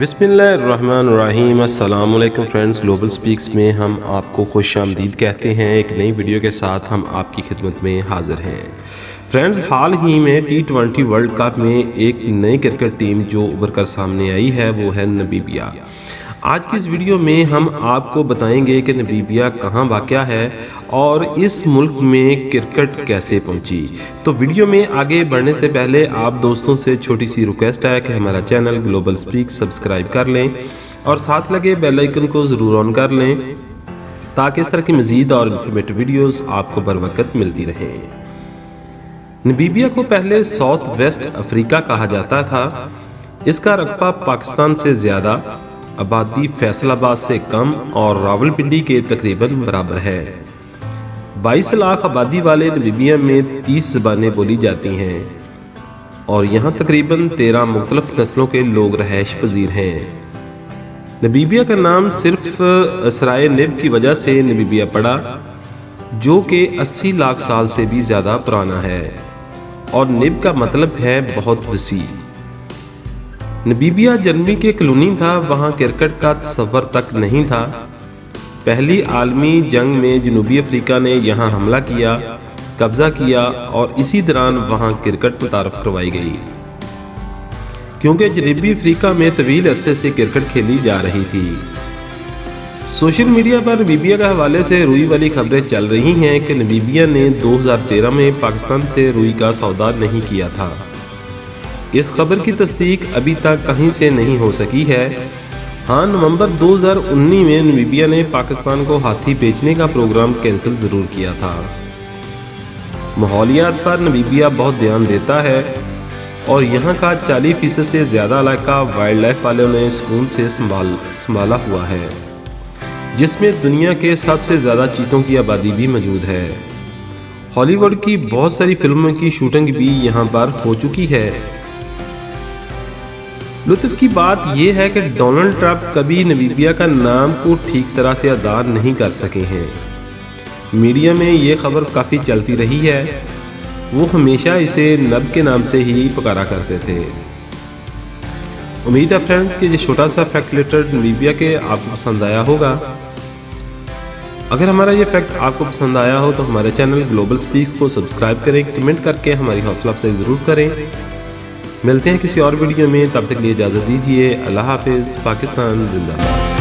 बिस्मिल्लाहिर्रहमानिर्रहीम। अस्सलाम वालेकुम फ्रेंड्स, ग्लोबल स्पीक्स में हम आपको खुश आमदीद कहते हैं। एक नई वीडियो के साथ हम आपकी खिदमत में हाजिर हैं। फ्रेंड्स, हाल ही में T20 वर्ल्ड कप में एक नई क्रिकेट टीम जो उभर कर सामने आई है वो है नमीबिया। आज की इस वीडियो में हम आपको बताएंगे कि नमीबिया कहाँ वाक़या है और इस मुल्क में क्रिकेट कैसे पहुंची। तो वीडियो में आगे बढ़ने से पहले आप दोस्तों से छोटी सी रिक्वेस्ट है कि हमारा चैनल ग्लोबल स्पीक सब्सक्राइब कर लें और साथ लगे बेल आइकन को ज़रूर ऑन कर लें ताकि इस तरह की मज़ीद और इन्फॉर्मेटिव वीडियोस आपको बर वक्त मिलती रहें। नमीबिया को पहले साउथ वेस्ट अफ्रीका कहा जाता था। इसका रकबा पाकिस्तान से ज़्यादा, आबादी फैसलाबाद से कम और रावलपिंडी के तकरीबन बराबर है। 22 लाख आबादी वाले नमीबिया में 30 ज़बानें बोली जाती हैं और यहाँ तकरीबन 13 मुख्तलिफ नस्लों के लोग रहायश पजीर हैं। नमीबिया का नाम सिर्फ सराय निब की वजह से नमीबिया पड़ा, जो कि 80 लाख साल से भी ज़्यादा पुराना है और निब का मतलब है बहुत वसी। नमीबिया जर्मनी के कॉलोनी था, वहाँ क्रिकेट का तस्वर तक नहीं था। पहली आलमी जंग में जनूबी अफ्रीका ने यहाँ हमला किया, कब्जा किया और इसी दौरान वहाँ क्रिकेट मुतारफ करवाई गई, क्योंकि जनूबी अफ्रीका में तवील अरसे से क्रिकेट खेली जा रही थी। सोशल मीडिया पर नमीबिया के हवाले से रुई वाली खबरें चल रही हैं कि नमीबिया ने 2013 में पाकिस्तान से रुई का सौदा नहीं किया था। इस खबर की तस्दीक अभी तक कहीं से नहीं हो सकी है। हाँ, नवंबर 2019 में नमीबिया ने पाकिस्तान को हाथी बेचने का प्रोग्राम कैंसिल ज़रूर किया था। माहौलियात पर नमीबिया बहुत ध्यान देता है और यहाँ का 40% से ज़्यादा इलाका वाइल्ड लाइफ वालों ने सुकून से संभाला हुआ है, जिसमें दुनिया के सबसे ज़्यादा चीतों की आबादी भी मौजूद है। हॉलीवुड की बहुत सारी फिल्मों की शूटिंग भी यहाँ पर हो चुकी है। लुत्फ की बात यह है कि डोनाल्ड ट्रंप कभी नमीबिया का नाम को ठीक तरह से अदा नहीं कर सके हैं। मीडिया में ये खबर काफ़ी चलती रही है। वो हमेशा इसे नब के नाम से ही पुकारा करते थे। उम्मीद है फ्रेंड्स कि ये छोटा सा फैक्ट रिलेटेड नमीबिया के आपको पसंद आया होगा। अगर हमारा ये फैक्ट आपको पसंद आया हो तो हमारे चैनल ग्लोबल स्पीक्स को सब्सक्राइब करें, कमेंट करके हमारी हौसला अफजाई ज़रूर करें। मिलते हैं किसी और वीडियो में, तब तक लिए इजाज़त दीजिए। अल्लाह हाफिज़। पाकिस्तान जिंदाबाद।